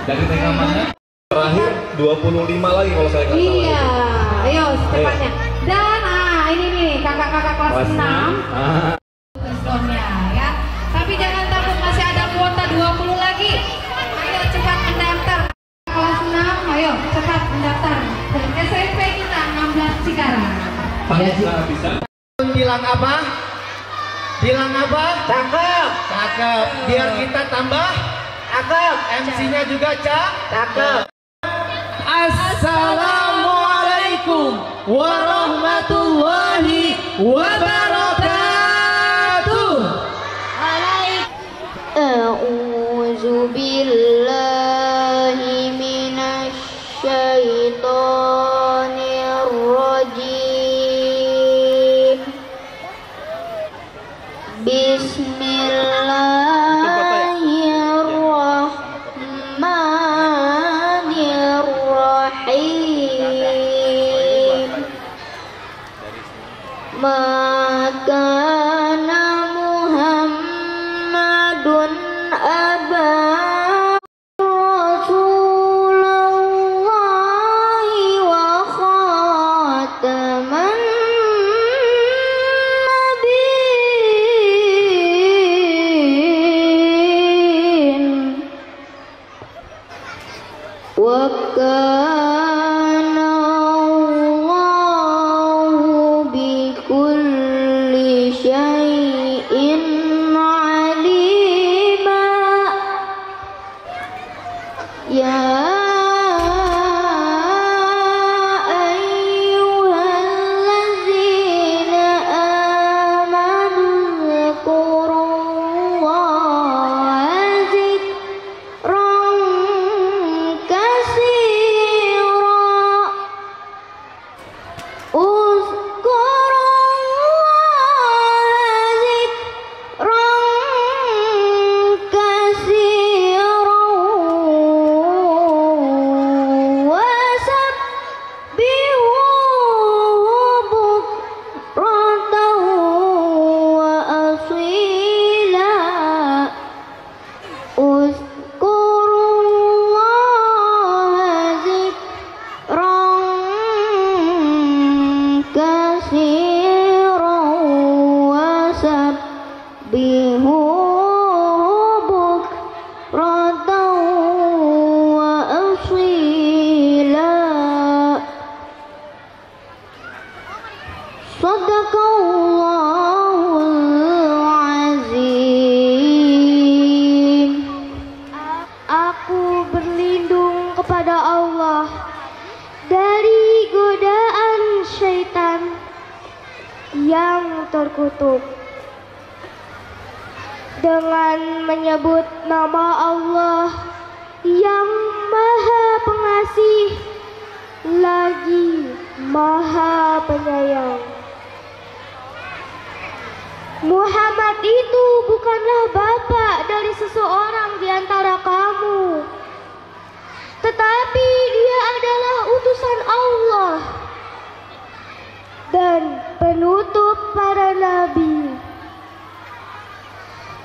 Dari rekamannya terakhir 25 lagi kalau saya nggak salah. Iya, ayo secepatnya. Dan ini nih kakak-kakak kelas 6. Kesonnya ya. Tapi jangan takut, masih ada kuota 20 lagi. Ayo cepat mendaftar. Kelas 6, ayo cepat mendaftar. Dan SMP kita 16 Cikarang. Bisa. Bilang apa? Bilang apa? Cakep. Cakep. Biar kita tambah cakep. MC-nya juga cakep. Assalamualaikum warahmatullahi wabarakatuh. A'udzu billahi minasy syaithanir rajim. Bismillahirrahmanirrahim. Maka Muhammadun aba Rasulullahi wa khataman nabiyyin wa kana Allahu bikulli syai'in alima. Ya ayyuhallazina amanu dzkurullaha dzikran katsira. Shadaqallahul azim. Aku berlindung kepada Allah dari godaan syaitan yang terkutuk dengan menyebut nama Allah yang Maha Pengasih lagi Maha Penyayang. Muhammad itu bukanlah bapak dari seseorang di antara kamu, tetapi dia adalah utusan Allah dan penutup para nabi.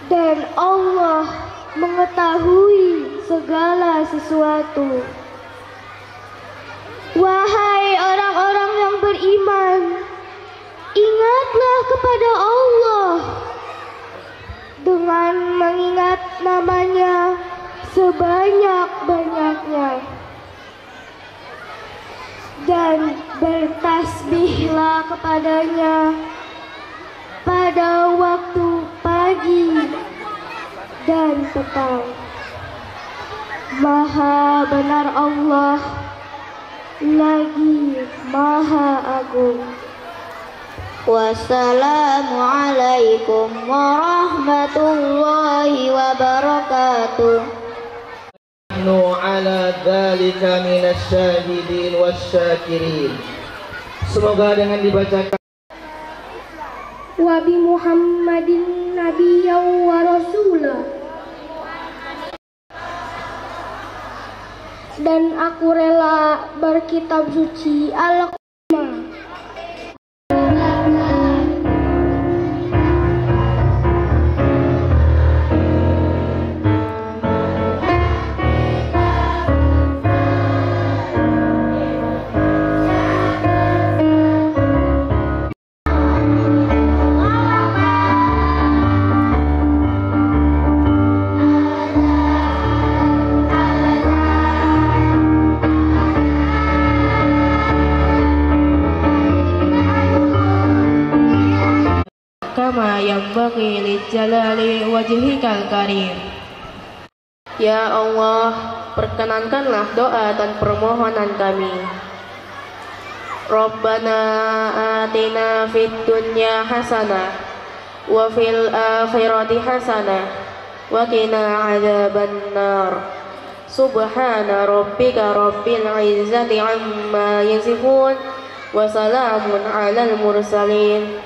Dan Allah mengetahui segala sesuatu. Wahai orang-orang yang beriman, ingatlah kepada Allah dengan mengingat namanya sebanyak-banyaknya, dan bertasbihlah kepadanya pada waktu pagi dan petang. Maha benar Allah lagi Maha Agung. Wassalamualaikum warahmatullahi wabarakatuh. Ala dzalika minasyahidin wasyakirin. Semoga dengan dibacakan Wa bi Muhammadin nabiyyan wa rasula. Dan aku rela berkitab suci Al-Qur'an. kama yanbaghi lijalali wajhikal karim. Ya Allah, perkenankanlah doa dan permohonan kami. Rabbana atina fid dunya hasanah wa fil akhirati hasanah wa qina adzabannar. Subhana rabbika rabbil izzati amma yasifun wa salamun alal mursalin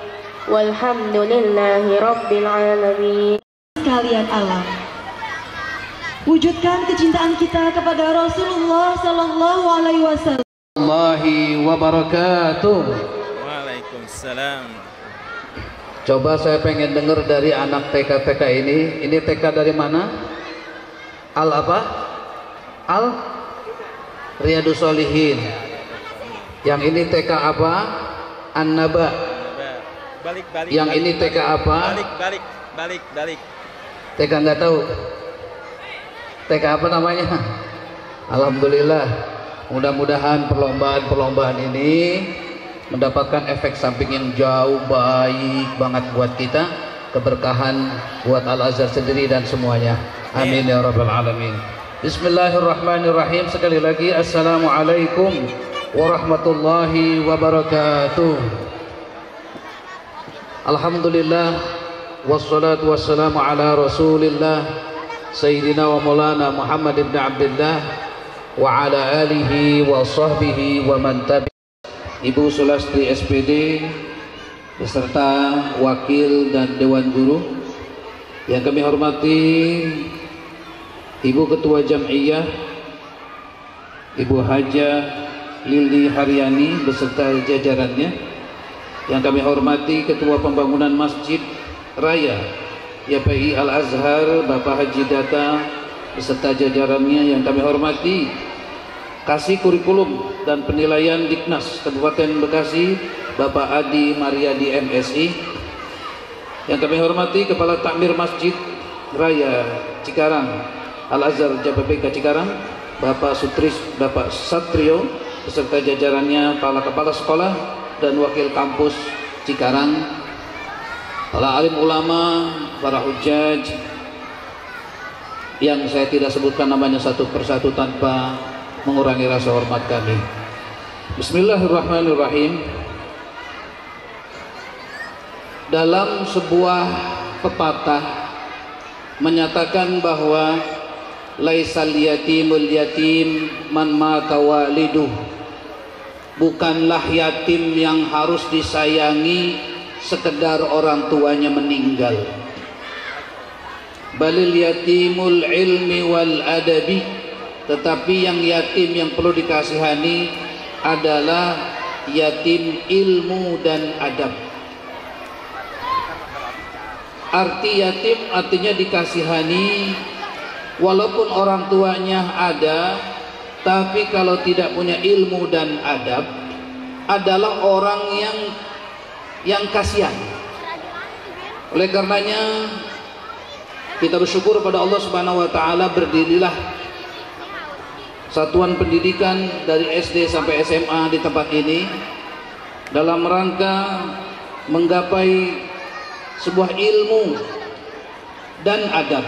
walhamdulillahi rabbil alamin. Sekalian alam, wujudkan kecintaan kita kepada Rasulullah Sallallahu Alaihi Wasallam. Allahi wabarakatuh. Waalaikumsalam. Coba saya pengen dengar dari anak TK-TK ini. Ini TK dari mana? Al apa? Al Riyadus Shalihin. Yang ini TK apa? An-Naba. Balik. Yang ini TK apa? Balik. TK nggak tahu. TK apa namanya? Alhamdulillah. Mudah-mudahan perlombaan ini mendapatkan efek samping yang jauh baik banget buat kita, keberkahan buat Al-Azhar sendiri dan semuanya. Amin ya rabbal alamin. Bismillahirrahmanirrahim. Sekali lagi assalamualaikum warahmatullahi wabarakatuh. Alhamdulillah wassalatu wassalamu ala Rasulillah Sayyidina wa Maulana Muhammad ibn Abdullah wa ala alihi wa sahbihi wa man tabi'. Ibu Sulastri SPD beserta wakil dan dewan guru yang kami hormati, Ibu Ketua Jam'iyah Ibu Hajah Lili Haryani beserta jajarannya, yang kami hormati Ketua Pembangunan Masjid Raya YPI Al-Azhar Bapak Haji Data beserta jajarannya, yang kami hormati Kasih Kurikulum dan Penilaian Diknas Kabupaten Bekasi Bapak Adi Mariadi MSI, yang kami hormati Kepala Takmir Masjid Raya Cikarang Al-Azhar JPPK Cikarang Bapak Satrio beserta jajarannya, para kepala sekolah dan wakil kampus Cikarang, para alim ulama, para hujjaj yang saya tidak sebutkan namanya satu persatu tanpa mengurangi rasa hormat kami. Bismillahirrahmanirrahim. Dalam sebuah pepatah menyatakan bahwa laisal yatimul yatim man mata waliduh. Bukanlah yatim yang harus disayangi sekedar orang tuanya meninggal. Balil yatimul ilmi wal adabi, tetapi yang yatim yang perlu dikasihani adalah yatim ilmu dan adab. Arti yatim artinya dikasihani walaupun orang tuanya ada, tapi kalau tidak punya ilmu dan adab adalah orang yang kasihan. Oleh karenanya kita bersyukur pada Allah Subhanahu wa taala, berdirilah satuan pendidikan dari SD sampai SMA di tempat ini dalam rangka menggapai sebuah ilmu dan adab.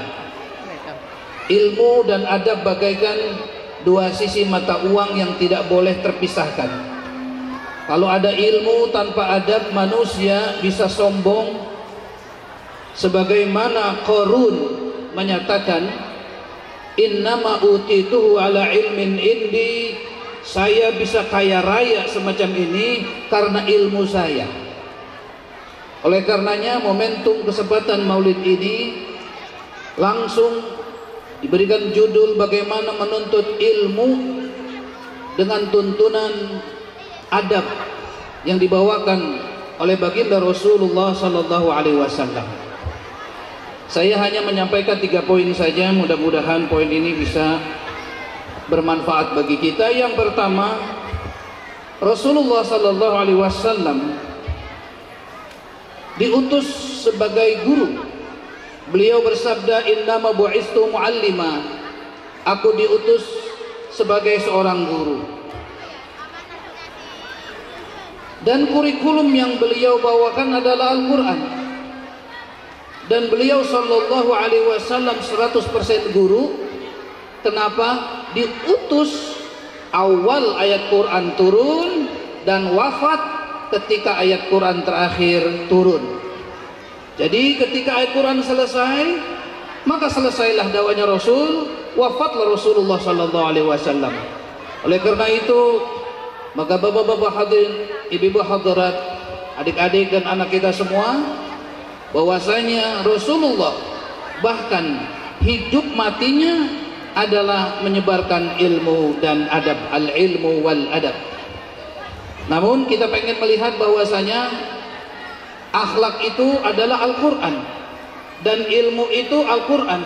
Ilmu dan adab bagaikan dua sisi mata uang yang tidak boleh terpisahkan. Kalau ada ilmu tanpa adab, manusia bisa sombong, sebagaimana Qarun menyatakan, innama utituhu ala ilmin indi, saya bisa kaya raya semacam ini karena ilmu saya. Oleh karenanya momentum kesempatan maulid ini langsung diberikan judul bagaimana menuntut ilmu dengan tuntunan adab yang dibawakan oleh baginda Rasulullah Sallallahu Alaihi Wasallam. Saya hanya menyampaikan 3 poin saja, mudah-mudahan poin ini bisa bermanfaat bagi kita. Yang pertama, Rasulullah Sallallahu Alaihi Wasallam diutus sebagai guru. Beliau bersabda, innama bu'istu mu'allima, aku diutus sebagai seorang guru. Dan kurikulum yang beliau bawakan adalah Al-Quran. dan beliau sallallahu alaihi wasallam 100% guru. Kenapa? Diutus awal ayat Quran turun dan wafat ketika ayat Quran terakhir turun. Jadi ketika ayat Quran selesai, maka selesailah dakwahnya Rasul, wafatlah Rasulullah sallallahu alaihi wasallam. Oleh karena itu, maka bapak-bapak hadirin, ibu-ibu hadirat, adik-adik dan anak kita semua, bahwasanya Rasulullah bahkan hidup matinya adalah menyebarkan ilmu dan adab, al-ilmu wal adab. Namun kita pengen melihat bahwasanya akhlak itu adalah Al-Quran dan ilmu itu Al-Quran.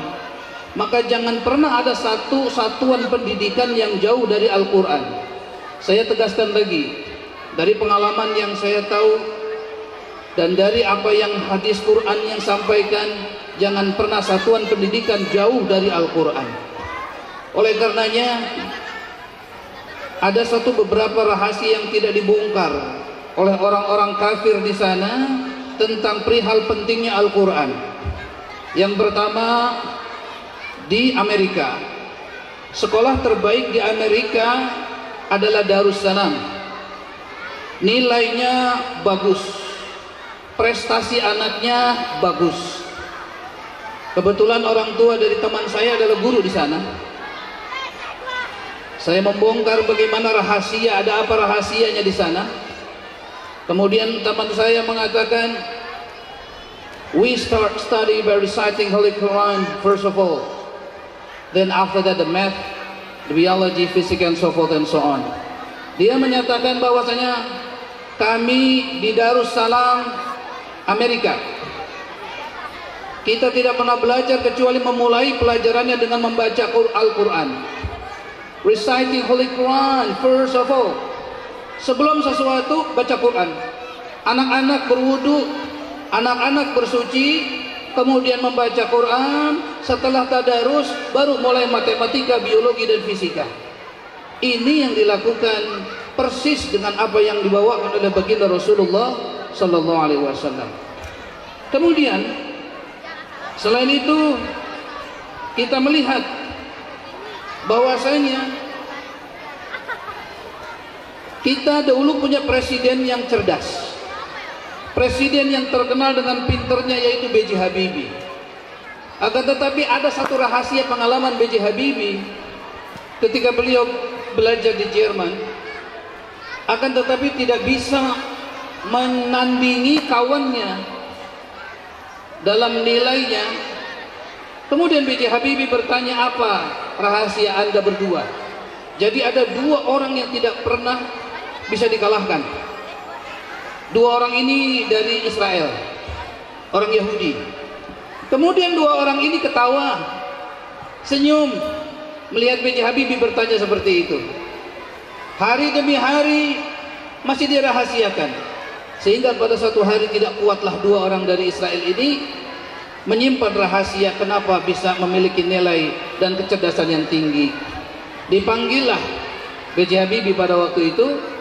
Maka jangan pernah ada satu satuan pendidikan yang jauh dari Al-Quran. Saya tegaskan lagi, dari pengalaman yang saya tahu dan dari apa yang hadis Quran yang sampaikan, jangan pernah satuan pendidikan jauh dari Al-Quran. Oleh karenanya, ada beberapa rahasia yang tidak dibongkar oleh orang-orang kafir di sana tentang perihal pentingnya Al-Quran. Yang pertama, di Amerika, sekolah terbaik di Amerika adalah Darussalam. Nilainya bagus, prestasi anaknya bagus. Kebetulan orang tua dari teman saya adalah guru di sana. Saya membongkar bagaimana rahasia, ada apa rahasianya di sana. Kemudian teman saya mengatakan, we start study by reciting Holy Quran first of all. Then after that the math, the biology, physics and so forth and so on. Dia menyatakan bahwasanya kami di Darussalam Amerika, kita tidak pernah belajar kecuali memulai pelajarannya dengan membaca Al-Quran. Reciting Holy Quran first of all. Sebelum sesuatu baca Quran. Anak-anak berwudu, anak-anak bersuci, kemudian membaca Quran. Setelah tadarus baru mulai matematika, biologi dan fisika. Ini yang dilakukan persis dengan apa yang dibawakan oleh baginda Rasulullah sallallahu alaihi wasallam. Kemudian selain itu kita melihat bahwasanya kita dahulu punya presiden yang cerdas, presiden yang terkenal dengan pinternya, yaitu B.J. Habibie. Akan tetapi ada satu rahasia pengalaman B.J. Habibie ketika beliau belajar di Jerman, akan tetapi tidak bisa menandingi kawannya dalam nilainya. Kemudian B.J. Habibie bertanya, apa rahasia Anda berdua? Jadi ada dua orang yang tidak pernah bisa dikalahkan. Dua orang ini dari Israel, orang Yahudi. Kemudian dua orang ini ketawa, senyum melihat B.J. Habibie bertanya seperti itu. Hari demi hari masih dirahasiakan, sehingga pada suatu hari tidak kuatlah dua orang dari Israel ini menyimpan rahasia kenapa bisa memiliki nilai dan kecerdasan yang tinggi. Dipanggillah B.J. Habibie pada waktu itu.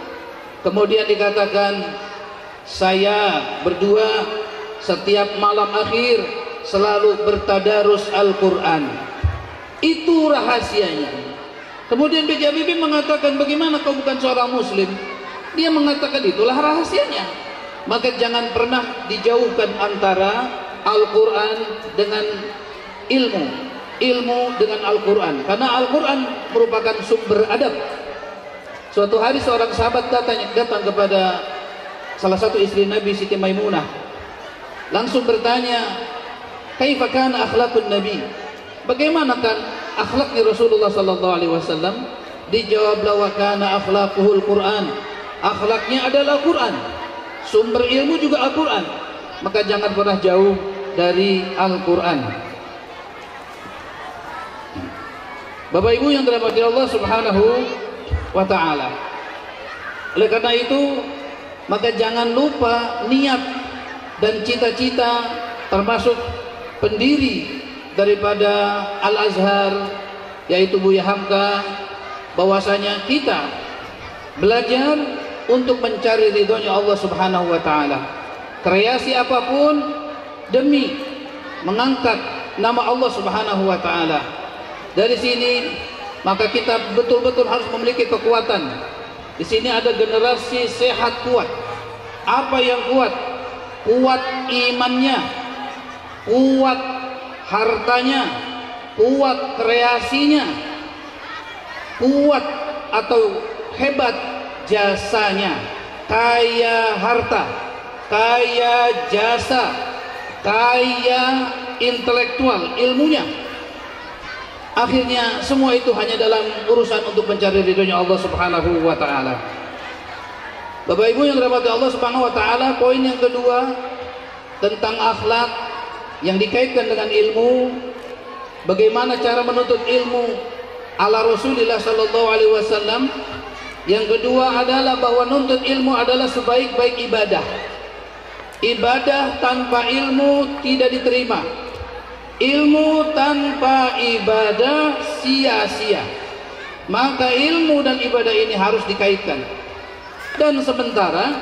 Kemudian dikatakan, saya berdua setiap malam akhir selalu bertadarus Al-Quran. Itu rahasianya. Kemudian B.J. Habibie mengatakan, bagaimana kau bukan seorang muslim? Dia mengatakan, itulah rahasianya. Maka jangan pernah dijauhkan antara Al-Quran dengan ilmu, ilmu dengan Al-Quran, karena Al-Quran merupakan sumber adab. Suatu hari seorang sahabat datang kepada salah satu istri Nabi, Siti Maimunah, langsung bertanya, kaifa kana akhlaqun Nabi? Bagaimana kan akhlaknya Rasulullah sallallahu alaihi wasallam? Dijawablah, wa kana akhlaquhul Quran. Akhlaknya adalah Quran, sumber ilmu juga Al-Quran. Maka jangan pernah jauh dari Al-Quran. Bapak Ibu yang dirahmati Allah Subhanahu wa ta'ala, oleh karena itu maka jangan lupa niat dan cita-cita, termasuk pendiri daripada Al-Azhar, yaitu Buya Hamka, bahwasanya kita belajar untuk mencari ridhonya Allah Subhanahu wa ta'ala. Kreasi apapun demi mengangkat nama Allah Subhanahu wa taala. Dari sini maka kita betul-betul harus memiliki kekuatan. Di sini ada generasi sehat kuat. Apa yang kuat? Kuat imannya, kuat hartanya, kuat kreasinya, kuat atau hebat jasanya, kaya harta, kaya jasa, kaya intelektual, ilmunya. Akhirnya semua itu hanya dalam urusan untuk mencari ridhonya Allah Subhanahu wa taala. Bapak Ibu yang dirahmati Allah Subhanahu wa taala, poin yang kedua tentang akhlak yang dikaitkan dengan ilmu, bagaimana cara menuntut ilmu ala Rasulullah sallallahu alaihi wasallam. Yang kedua adalah bahwa menuntut ilmu adalah sebaik-baik ibadah. Ibadah tanpa ilmu tidak diterima. Ilmu tanpa ibadah sia-sia. Maka ilmu dan ibadah ini harus dikaitkan. Dan sementara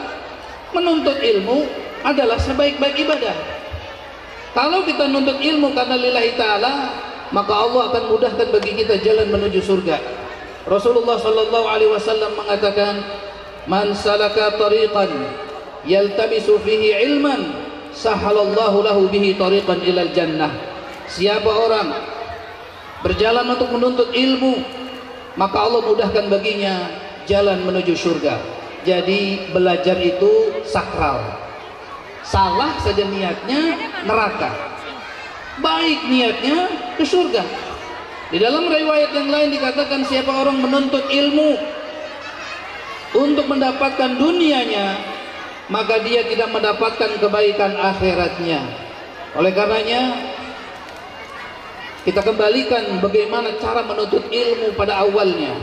menuntut ilmu adalah sebaik-baik ibadah. Kalau kita menuntut ilmu karena lillahi ta'ala, maka Allah akan mudahkan bagi kita jalan menuju surga. Rasulullah sallallahu alaihi wasallam mengatakan, "Man salaka tariqan yaltamisu fihi ilman, sahalallahu lahu bihi tariqan ilal jannah." Siapa orang berjalan untuk menuntut ilmu, maka Allah mudahkan baginya jalan menuju surga. Jadi belajar itu sakral. Salah saja niatnya neraka, baik niatnya ke surga. Di dalam riwayat yang lain dikatakan, siapa orang menuntut ilmu untuk mendapatkan dunianya, maka dia tidak mendapatkan kebaikan akhiratnya. Oleh karenanya kita kembalikan bagaimana cara menuntut ilmu pada awalnya.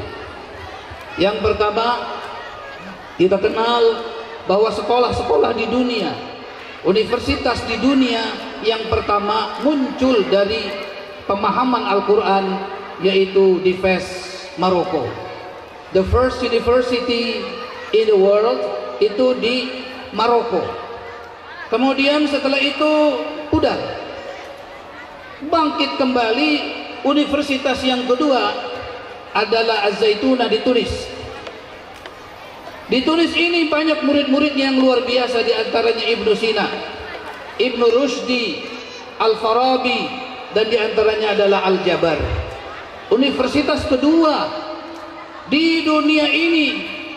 Yang pertama, kita kenal bahwa sekolah-sekolah di dunia, universitas di dunia yang pertama muncul dari pemahaman Al-Quran, yaitu di Fez, Maroko. The first university in the world itu di Maroko. Kemudian setelah itu udah bangkit kembali. Universitas yang kedua adalah Az-Zaituna di Tunis. Di Tunis ini banyak murid-muridnya yang luar biasa, di antaranya Ibnu Sina, Ibnu Rushdi, Al-Farabi, dan di antaranya adalah Al-Jabar. Universitas kedua di dunia ini,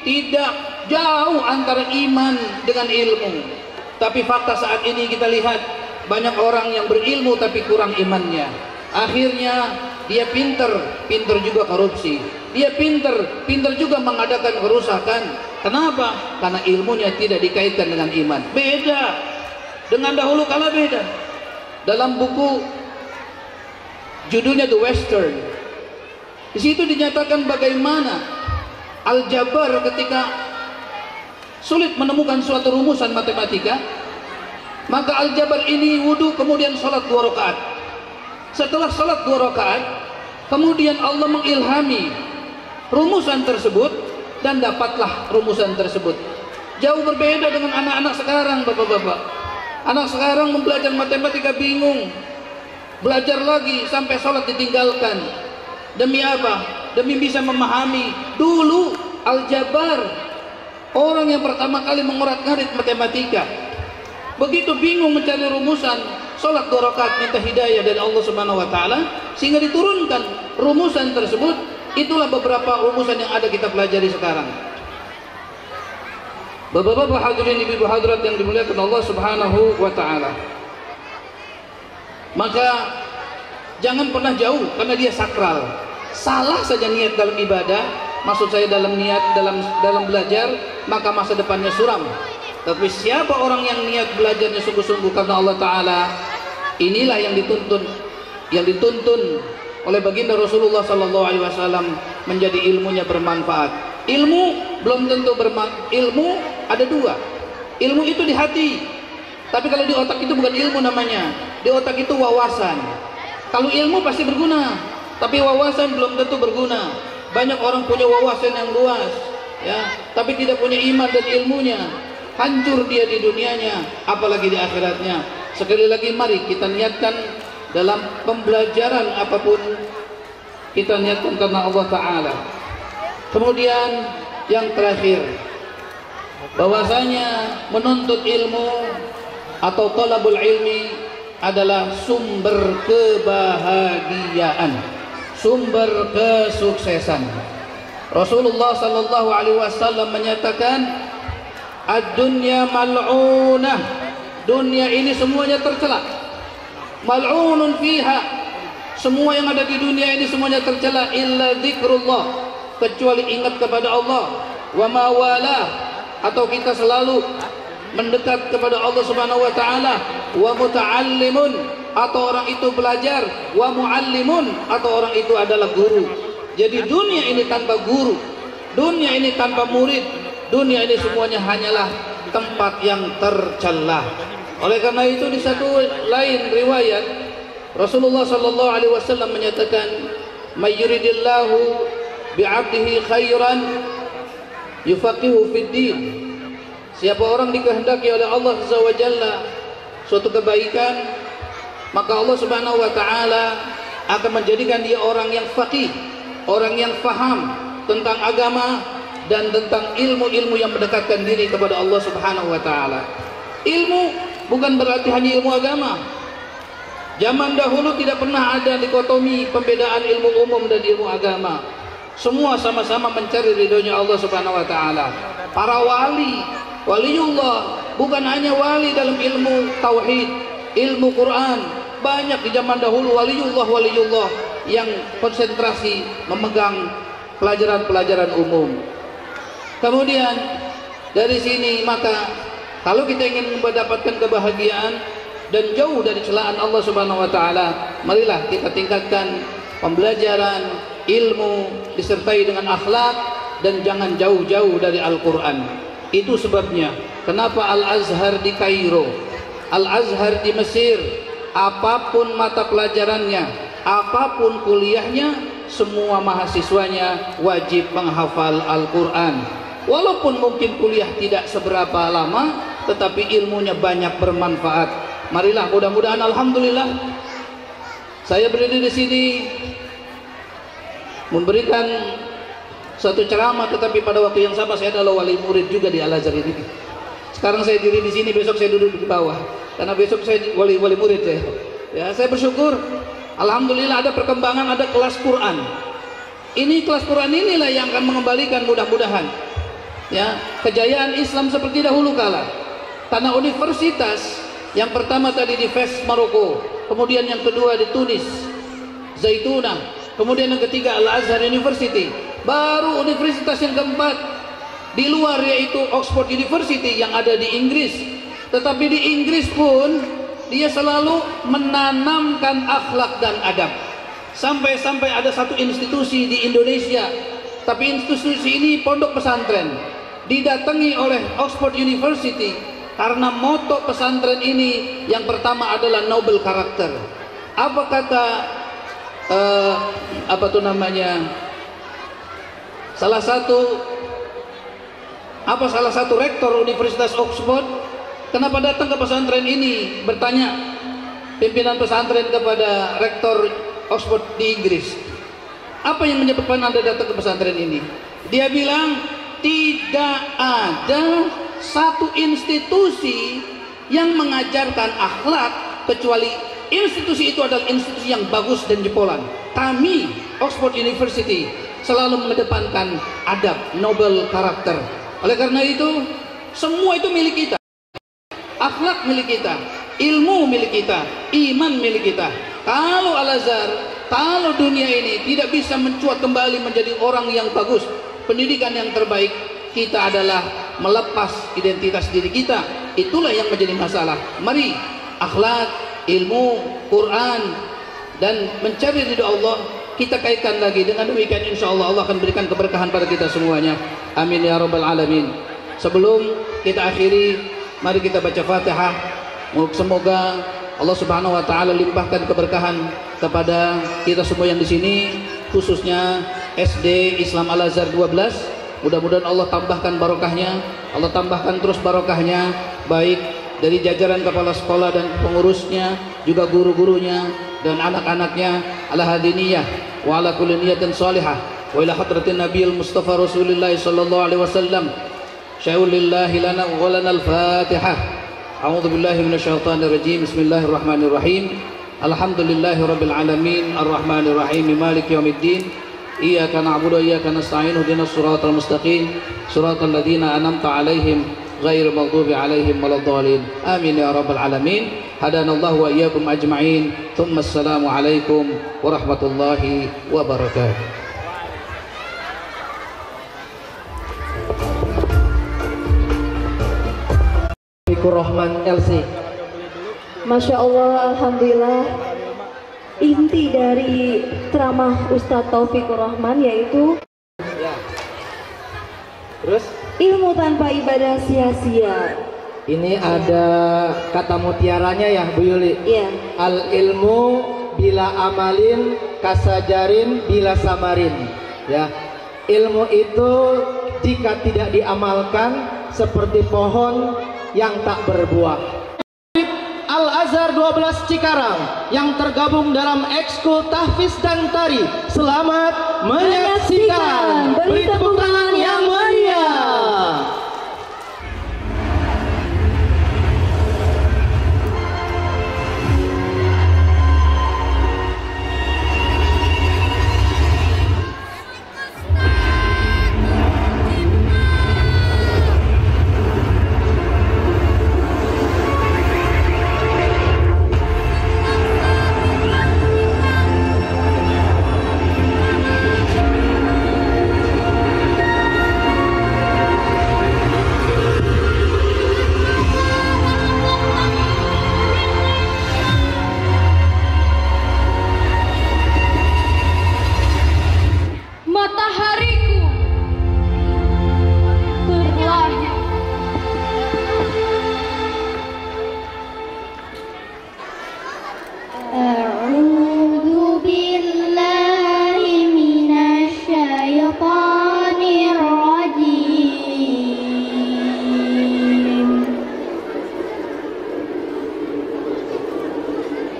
tidak jauh antara iman dengan ilmu. Tapi fakta saat ini kita lihat banyak orang yang berilmu tapi kurang imannya. Akhirnya dia pinter juga korupsi. Dia pinter juga mengadakan kerusakan. Kenapa? Karena ilmunya tidak dikaitkan dengan iman. Beda dengan dahulu kala, beda. Dalam buku judulnya The Western, di situ dinyatakan bagaimana Al-Jabar ketika sulit menemukan suatu rumusan matematika, maka Al-Jabar ini wudu kemudian sholat 2 rakaat. Setelah sholat 2 rakaat, kemudian Allah mengilhami rumusan tersebut dan dapatlah rumusan tersebut. Jauh berbeda dengan anak-anak sekarang, bapak-bapak. Anak sekarang belajar matematika bingung, belajar lagi sampai sholat ditinggalkan. Demi apa? Demi bisa memahami. Dulu Al-Jabar orang yang pertama kali mengurat-ngarit matematika, begitu bingung mencari rumusan, sholat 2 rakaat minta hidayah dari Allah Subhanahu wa taala, sehingga diturunkan rumusan tersebut. Itulah beberapa rumusan yang ada kita pelajari sekarang. Bapak-bapak hadirin, ibu-ibu hadirat yang dimuliakan Allah Subhanahu wa taala. Maka jangan pernah jauh karena dia sakral. Salah saja niat dalam ibadah, maksud saya dalam niat dalam belajar, maka masa depannya suram. Tapi siapa orang yang niat belajarnya sungguh-sungguh karena Allah Ta'ala, inilah yang dituntun oleh baginda Rasulullah Sallallahu Alaihi Wasallam, menjadi ilmunya bermanfaat. Ilmu belum tentu bermanfaat. Ilmu ada 2. Ilmu itu di hati, tapi kalau di otak itu bukan ilmu namanya. Di otak itu wawasan. Kalau ilmu pasti berguna, tapi wawasan belum tentu berguna. Banyak orang punya wawasan yang luas, ya, tapi tidak punya iman dan ilmunya. Hancur dia di dunianya, apalagi di akhiratnya. Sekali lagi mari kita niatkan dalam pembelajaran apapun, kita niatkan karena Allah Ta'ala. Kemudian yang terakhir, bahwasanya menuntut ilmu atau talabul ilmi adalah sumber kebahagiaan, sumber kesuksesan. Rasulullah sallallahu alaihi wasallam menyatakan, ad-dunya mal'unah, dunia ini semuanya tercela. Mal'unun fiha, semua yang ada di dunia ini semuanya tercela, illa dzikrullah, kecuali ingat kepada Allah, wa ma walah, atau kita selalu mendekat kepada Allah Subhanahu wa taala, wa muta'allimun, atau orang itu belajar, wa muallimun, atau orang itu adalah guru. Jadi dunia ini tanpa guru, dunia ini tanpa murid, dunia ini semuanya hanyalah tempat yang tercela. Oleh karena itu di satu lain riwayat Rasulullah sallallahu alaihi wasallam menyatakan, may yuridillahu bi'abdihi khairan yufaqihu fid din. Siapa orang dikehendaki oleh Allah Azza wa Jalla suatu kebaikan, maka Allah Subhanahu wa taala akan menjadikan dia orang yang faqih, orang yang faham tentang agama dan tentang ilmu-ilmu yang mendekatkan diri kepada Allah Subhanahu wa taala. Ilmu bukan berarti hanya ilmu agama. Zaman dahulu tidak pernah ada dikotomi pembedaan ilmu umum dan ilmu agama. Semua sama-sama mencari ridhonya Allah Subhanahu wa taala. Para wali, waliullah bukan hanya wali dalam ilmu tauhid, ilmu Quran. Banyak di zaman dahulu waliullah yang konsentrasi memegang pelajaran-pelajaran umum. Kemudian dari sini maka kalau kita ingin mendapatkan kebahagiaan dan jauh dari celaan Allah Subhanahu wa taala, marilah kita tingkatkan pembelajaran ilmu disertai dengan akhlak dan jangan jauh-jauh dari Al-Qur'an. Itu sebabnya kenapa Al-Azhar di Kairo, Al-Azhar di Mesir, apapun mata pelajarannya, apapun kuliahnya, semua mahasiswanya wajib menghafal Al-Qur'an. Walaupun mungkin kuliah tidak seberapa lama, tetapi ilmunya banyak bermanfaat. Marilah mudah-mudahan, alhamdulillah, saya berdiri di sini memberikan satu ceramah, tetapi pada waktu yang sama saya adalah wali murid juga di Al-Azhar ini. Sekarang saya diri di sini, besok saya duduk di bawah, karena besok saya wali murid ya. Ya, saya bersyukur, alhamdulillah ada perkembangan, ada kelas Quran. Ini kelas Quran inilah yang akan mengembalikan mudah-mudahan ya kejayaan Islam seperti dahulu kala. Karena universitas yang pertama tadi di Fes, Maroko, kemudian yang kedua di Tunis, Zaitunah, kemudian yang ketiga Al-Azhar University, baru universitas yang keempat di luar yaitu Oxford University yang ada di Inggris. Tetapi di Inggris pun dia selalu menanamkan akhlak dan adab. Sampai-sampai ada satu institusi di Indonesia, tapi institusi ini pondok pesantren, didatangi oleh Oxford University karena moto pesantren ini yang pertama adalah noble karakter. Apa kata salah satu rektor Universitas Oxford kenapa datang ke pesantren ini, bertanya pimpinan pesantren kepada rektor Oxford di Inggris, apa yang menyebabkan Anda datang ke pesantren ini? Dia bilang, tidak ada satu institusi yang mengajarkan akhlak kecuali institusi itu adalah institusi yang bagus dan jebolan. Kami Oxford University selalu mengedepankan adab, noble karakter. Oleh karena itu, semua itu milik kita. Akhlak milik kita, ilmu milik kita, iman milik kita. Kalau Al-Azhar, kalau dunia ini tidak bisa mencuat kembali menjadi orang yang bagus, pendidikan yang terbaik, kita adalah melepas identitas diri kita. Itulah yang menjadi masalah. Mari akhlak, ilmu, Quran, dan mencari ridha Allah kita kaitkan lagi. Dengan demikian insya Allah Allah akan berikan keberkahan pada kita semuanya. Amin ya rabbal alamin. Sebelum kita akhiri, mari kita baca Fatihah. Semoga Allah Subhanahu wa taala limpahkan keberkahan kepada kita semua yang di sini, khususnya SD Islam Al-Azhar 12. Mudah-mudahan Allah tambahkan barokahnya, Allah tambahkan terus barokahnya, baik dari jajaran kepala sekolah dan pengurusnya, juga guru-gurunya dan anak-anaknya, ala hadiniyah wa ala kulli niyatin salihah wa ila hadratin nabiyil mustafa rasulillah sallallahu alaihi wasallam. Syaulillahi lana wa lana al-fatihah. A'udzu billahi minasyaitonir rajim. Bismillahirrahmanirrahim. Alhamdulillahi rabbil alamin arrahmanir rahim maliki yaumiddin. Iyyaka na'budu wa iyyaka nasta'in ihdinas siratal mustaqim siratal ladzina an'amta 'alaihim ghairil maghdubi 'alaihim waladdallin. Amin ya rabbal alamin. Hadanallahu wa iyyakum ajma'in. Tsumma assalamu alaikum warahmatullahi wabarakatuh. Rahman LC. Masya Allah, Alhamdulillah. Inti dari ceramah Ustadz Taufikur Rahman yaitu Terus ilmu tanpa ibadah sia-sia. ini ada kata mutiaranya ya Bu Yuli. Iya. Al ilmu bila amalin kasajarin bila samarin. Ya. Ilmu itu jika tidak diamalkan seperti pohon yang tak berbuah. Al-Azhar 12 Cikarang yang tergabung dalam ekskul tahfiz dan tari. Selamat menyaksikan. Beri tepuk tangan yang meriah. Matahariku terlahir. A'udzu billahi minasy syaithanir rajim.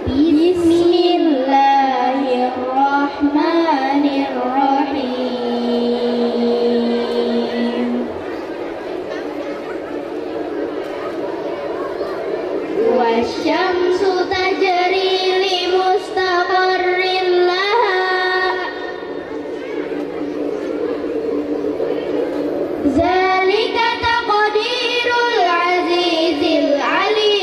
Bismillahirrahmanirrahim. Wasyamsu tajri li mustaqarrin laha. Zalika taqdirul azizil alim.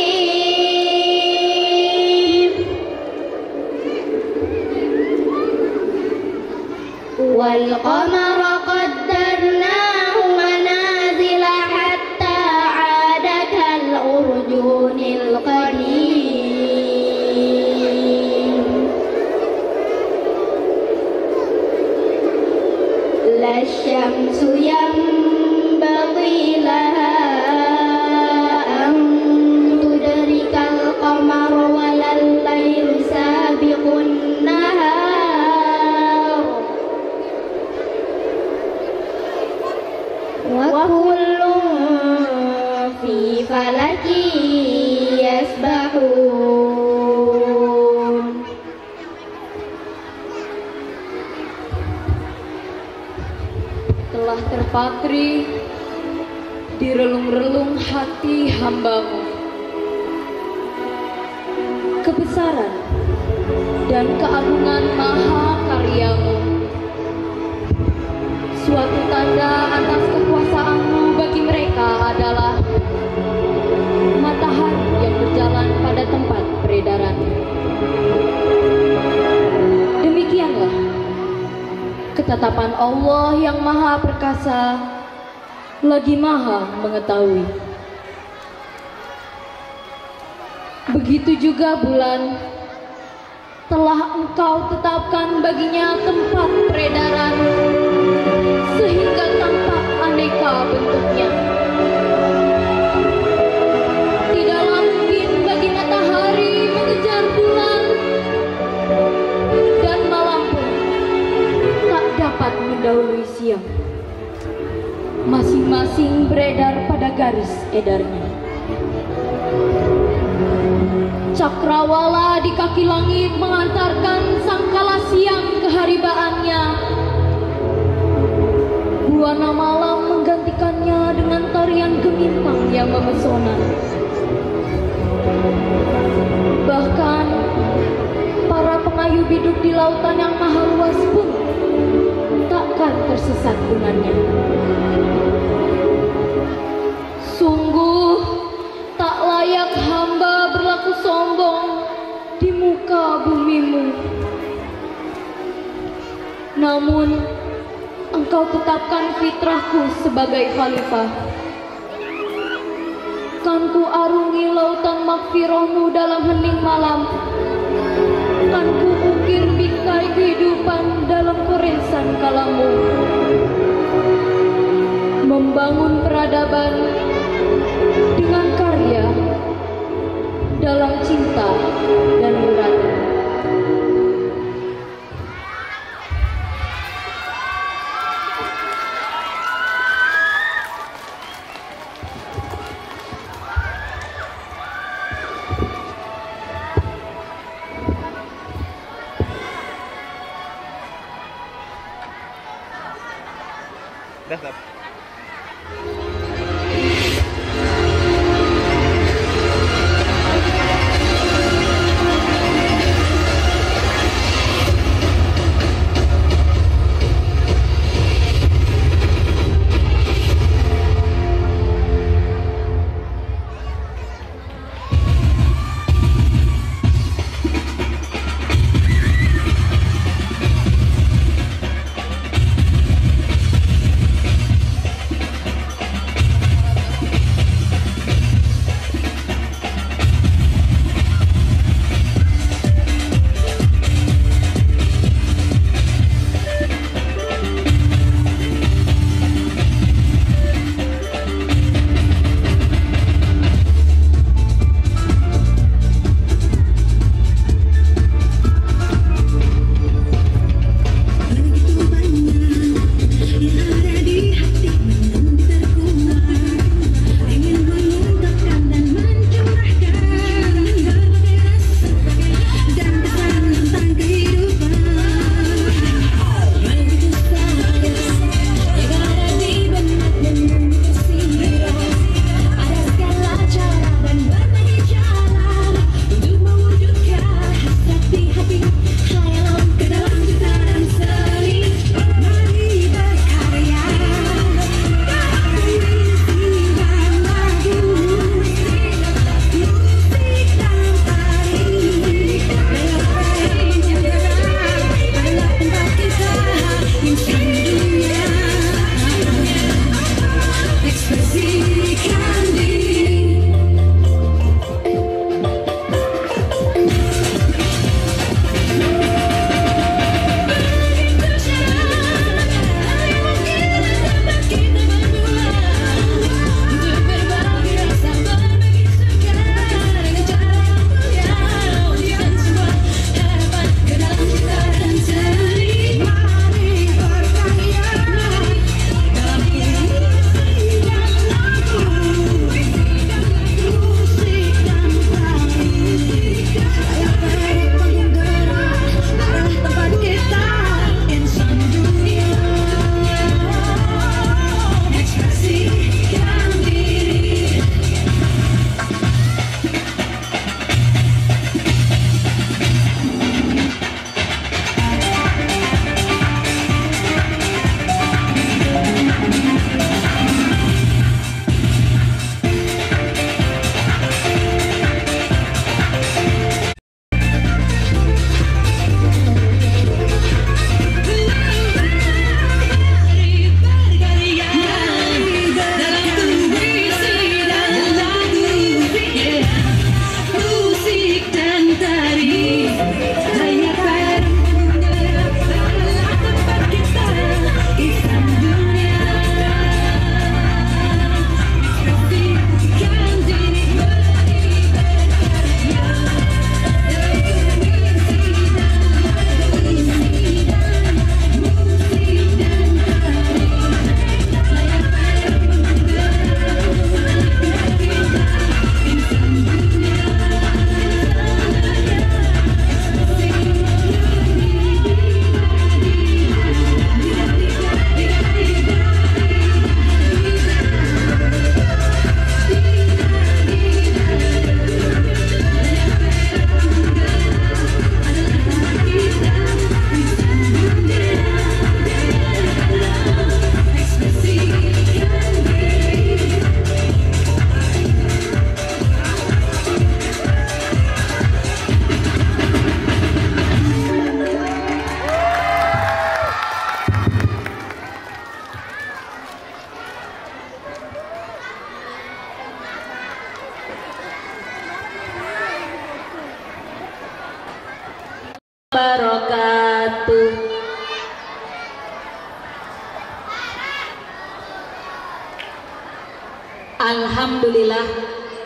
Wal qamara qaddarnahu manazila hatta 'ada kal urjunil qadim. La syamsu yanbaghi laha an tudrikal qamara walal laylu sabiqun nahar. Wa kullun fi falaki yasbahun. Telah terpatri di relung-relung hati hambamu kebesaran dan keagungan maha karyamu, suatu tanda atas kekuasaanmu bagi mereka adalah matahari yang berjalan pada tempat peredarannya. Demikianlah ketetapan Allah yang maha perkasa lagi maha mengetahui. Begitu juga bulan telah Engkau tetapkan baginya tempat peredaran sehingga tampak aneka bentuknya. Tidaklah mungkin bagi matahari mengejar bulan, dan malam pun tak dapat mendahului siang. Masing-masing beredar pada garis edarnya. Cakrawala di kaki langit mengantarkan sangkala siang keharibaannya. Buana malam menggantikannya dengan tarian gemintang yang memesona. Bahkan para pengayu biduk di lautan yang maha luas pun takkan tersesat dengannya. Sungguh tak layak hamba berlaku sombong di muka bumimu. Namun engkau tetapkan fitrahku sebagai khalifah. Kan ku arungi lautan makfirahmu dalam hening malam. Kan ku ukir bingkai kehidupan dalam koresan kalamu. Membangun peradaban dengan karya dalam cinta dan nurani. Dah. Alhamdulillah,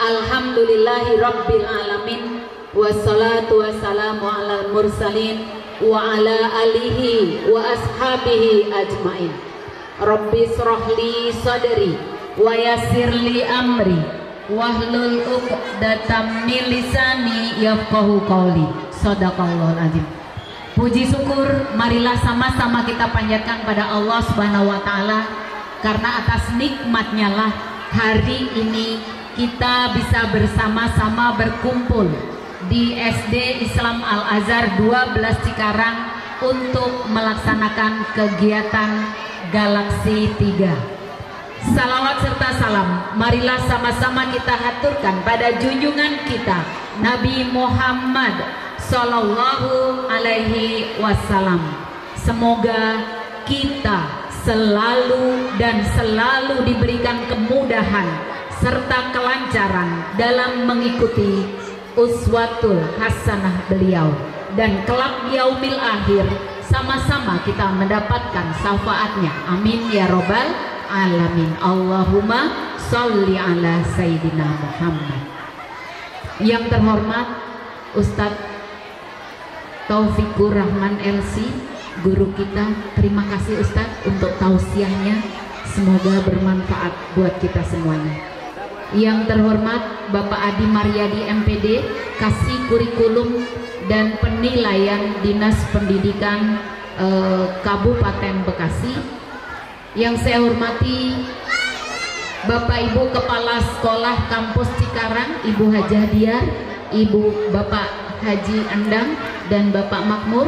alhamdulillahi rabbil alamin, wassalatu wassalamu ala mursalin wa ala alihi wa ashabihi ajmain. Rabbi srohli sadri wa yassirli amri wahlul uqdatam min lisani yafqahu qawli. Shadaqallahul azim. Puji syukur marilah sama-sama kita panjatkan pada Allah Subhanahu wa taala, karena atas nikmatnya lah hari ini kita bisa bersama-sama berkumpul di SD Islam Al Azhar 12 Cikarang untuk melaksanakan kegiatan Galaksi 3. Salawat serta salam marilah sama-sama kita haturkan pada junjungan kita Nabi Muhammad Sallallahu alaihi wasallam. Semoga kita selalu dan selalu diberikan kemudahan serta kelancaran dalam mengikuti uswatul hasanah beliau, dan kelak yaumil akhir sama-sama kita mendapatkan syafaatnya. Amin ya robbal alamin. Allahumma sholli ala sayyidina Muhammad. Yang terhormat Ustadz Taufikur Rahman LC, guru kita, terima kasih Ustadz untuk tausiahnya, semoga bermanfaat buat kita semuanya. Yang terhormat Bapak Adi Maryadi MPD, Kasih Kurikulum dan Penilaian Dinas Pendidikan Kabupaten Bekasi. Yang saya hormati Bapak Ibu Kepala Sekolah Kampus Cikarang, Ibu Hajah Diar, Ibu Bapak Haji Endang dan Bapak Makmur.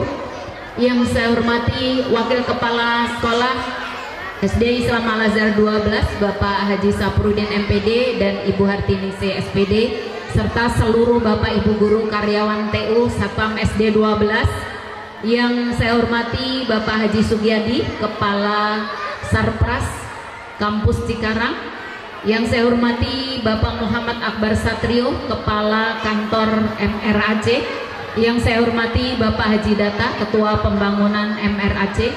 Yang saya hormati Wakil Kepala Sekolah SD Islam Al Azhar 12 Bapak Haji Saprudin MPD dan Ibu Hartini C SPD, serta seluruh Bapak Ibu guru karyawan TU Satpam SD 12. Yang saya hormati Bapak Haji Sugiyadi, Kepala Sarpras Kampus Cikarang. Yang saya hormati Bapak Muhammad Akbar Satrio, Kepala Kantor MRAC. Yang saya hormati Bapak Haji Data, Ketua Pembangunan MRAC.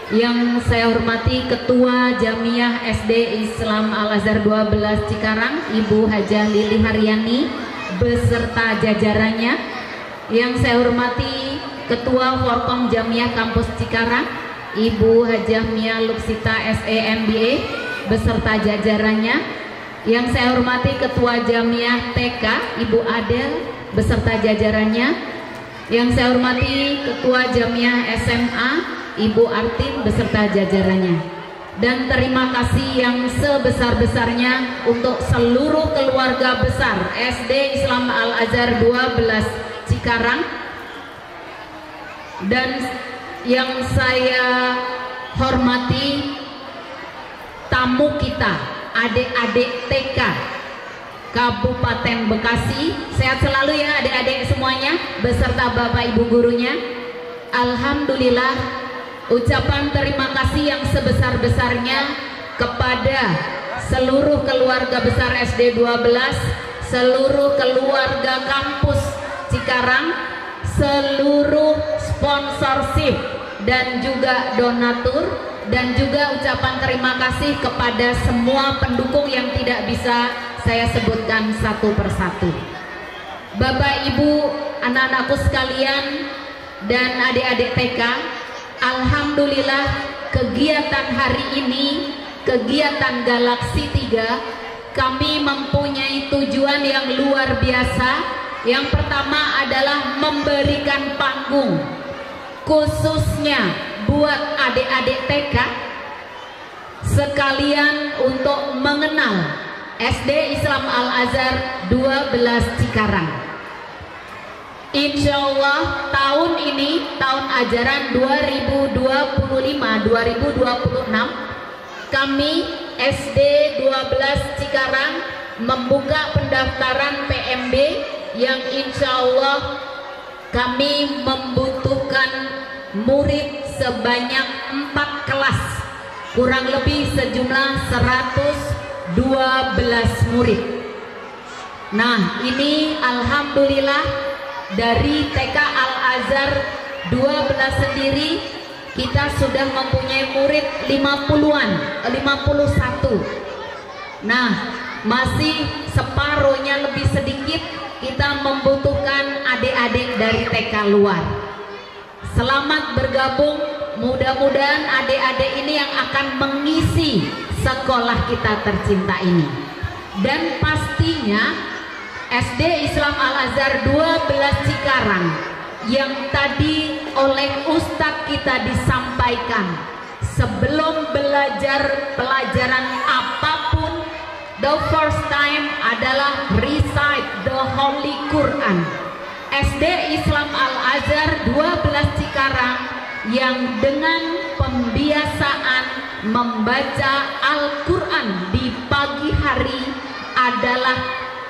Yang saya hormati Ketua Jamiah SD Islam Al Azhar 12 Cikarang, Ibu Hajah Lili Haryani beserta jajarannya. Yang saya hormati Ketua Forkom Jamiah Kampus Cikarang, Ibu Hajah Mia Luksita SE MBA beserta jajarannya. Yang saya hormati Ketua Jamiah TK Ibu Adel beserta jajarannya. Yang saya hormati Ketua Jamiah SMA Ibu Artin beserta jajarannya. Dan terima kasih yang sebesar-besarnya untuk seluruh keluarga besar SD Islam Al Azhar 12 Cikarang. Dan yang saya hormati tamu kita, adik-adik TK Kabupaten Bekasi. Sehat selalu ya adik-adik semuanya beserta Bapak Ibu gurunya. Alhamdulillah, ucapan terima kasih yang sebesar-besarnya kepada seluruh keluarga besar SD 12, seluruh keluarga kampus Cikarang, seluruh sponsorship dan juga donatur, dan juga ucapan terima kasih kepada semua pendukung yang tidak bisa saya sebutkan satu persatu. Bapak Ibu, anak-anakku sekalian dan adik-adik TK, alhamdulillah kegiatan hari ini, kegiatan Galaksi 3, kami mempunyai tujuan yang luar biasa. Yang pertama adalah memberikan panggung khususnya buat adik-adik TK sekalian untuk mengenal SD Islam Al Azhar 12 Cikarang. Insya Allah tahun ini, tahun ajaran 2025-2026, kami SD 12 Cikarang membuka pendaftaran PMB yang insya Allah kami membutuhkan murid sebanyak 4 kelas, kurang lebih sejumlah 112 murid. Nah, ini alhamdulillah dari TK Al Azhar 12 sendiri kita sudah mempunyai murid 51. Nah, masih separuhnya lebih sedikit. Kita membutuhkan adik-adik dari TK luar. Selamat bergabung, mudah-mudahan adik-adik ini yang akan mengisi sekolah kita tercinta ini. Dan pastinya SD Islam Al-Azhar 12 Cikarang yang tadi oleh Ustadz kita disampaikan, sebelum belajar pelajaran apapun, the first time adalah recite the Holy Quran. SD Islam Al-Azhar 12 Cikarang yang dengan pembiasaan membaca Al-Quran di pagi hari adalah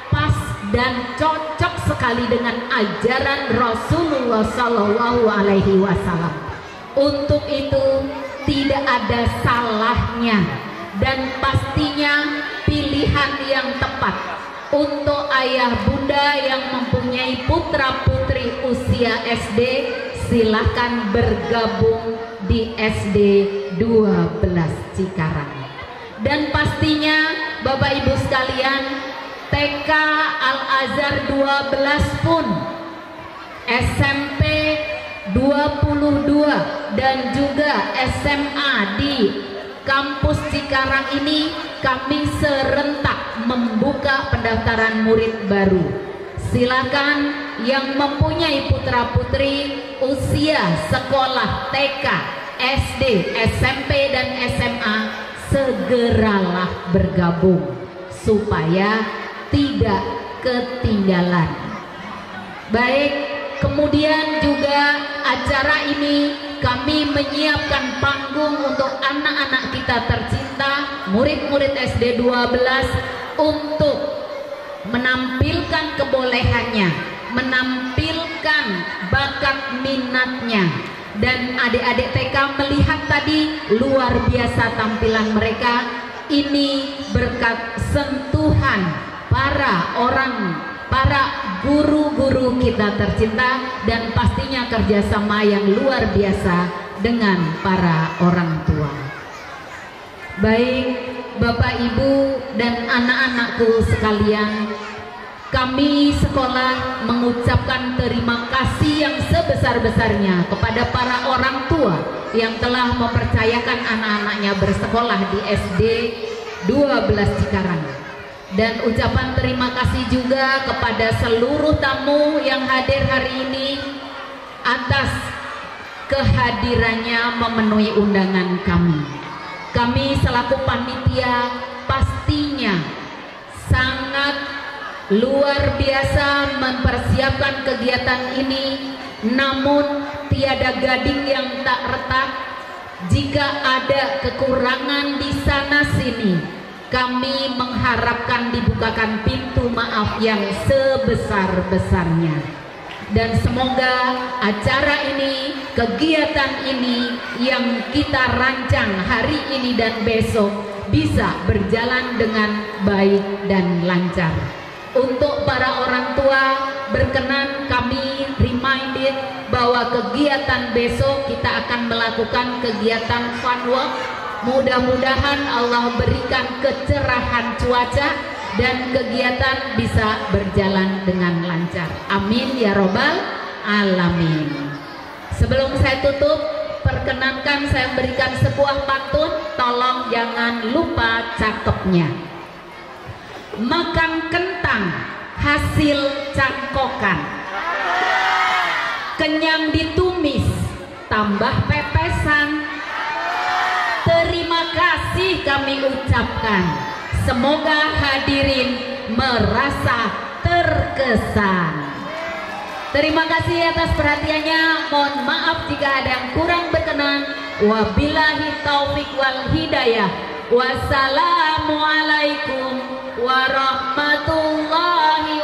pas dan cocok sekali dengan ajaran Rasulullah Sallallahu Alaihi Wasallam. Untuk itu tidak ada salahnya dan pastinya pilihan yang tepat untuk ayah bunda yang mempunyai putra putri usia SD. Silahkan bergabung di SD 12 Cikarang. Dan pastinya Bapak Ibu sekalian, TK Al-Azhar 12 pun, SMP 22 dan juga SMA di kampus Cikarang ini kami serentak membuka pendaftaran murid baru. Silakan yang mempunyai putra putri usia sekolah TK, SD, SMP dan SMA segeralah bergabung supaya tidak ketinggalan. Baik, kemudian juga acara ini kami menyiapkan panggung untuk anak-anak kita tercinta, murid-murid SD 12 untuk menampilkan kebolehannya, menampilkan bakat minatnya. Dan adik-adik TK melihat tadi luar biasa tampilan mereka. Ini berkat sentuhan para guru-guru kita tercinta dan pastinya kerjasama yang luar biasa dengan para orang tua. Baik Bapak Ibu dan anak-anakku sekalian, kami sekolah mengucapkan terima kasih yang sebesar-besarnya kepada para orang tua yang telah mempercayakan anak-anaknya bersekolah di SD 12 Cikarang. Dan ucapan terima kasih juga kepada seluruh tamu yang hadir hari ini atas kehadirannya memenuhi undangan kami. Kami selaku panitia pastinya sangat luar biasa mempersiapkan kegiatan ini, namun tiada gading yang tak retak. Jika ada kekurangan di sana sini, kami mengharapkan dibukakan pintu maaf yang sebesar-besarnya. Dan semoga acara ini, kegiatan ini yang kita rancang hari ini dan besok bisa berjalan dengan baik dan lancar. Untuk para orang tua, berkenan kami reminded bahwa kegiatan besok kita akan melakukan kegiatan fun walk. Mudah-mudahan Allah berikan kecerahan cuaca dan kegiatan bisa berjalan dengan lancar. Amin ya robbal alamin. Sebelum saya tutup, perkenankan saya berikan sebuah pantun. Tolong jangan lupa cakepnya. Makan kentang hasil cangkokan, kenyang ditumis tambah pepesan. Terima kasih kami ucapkan. Semoga hadirin merasa terkesan. Terima kasih atas perhatiannya. Mohon maaf jika ada yang kurang berkenan. Wabillahi taufik wal hidayah. Wassalamualaikum warahmatullahi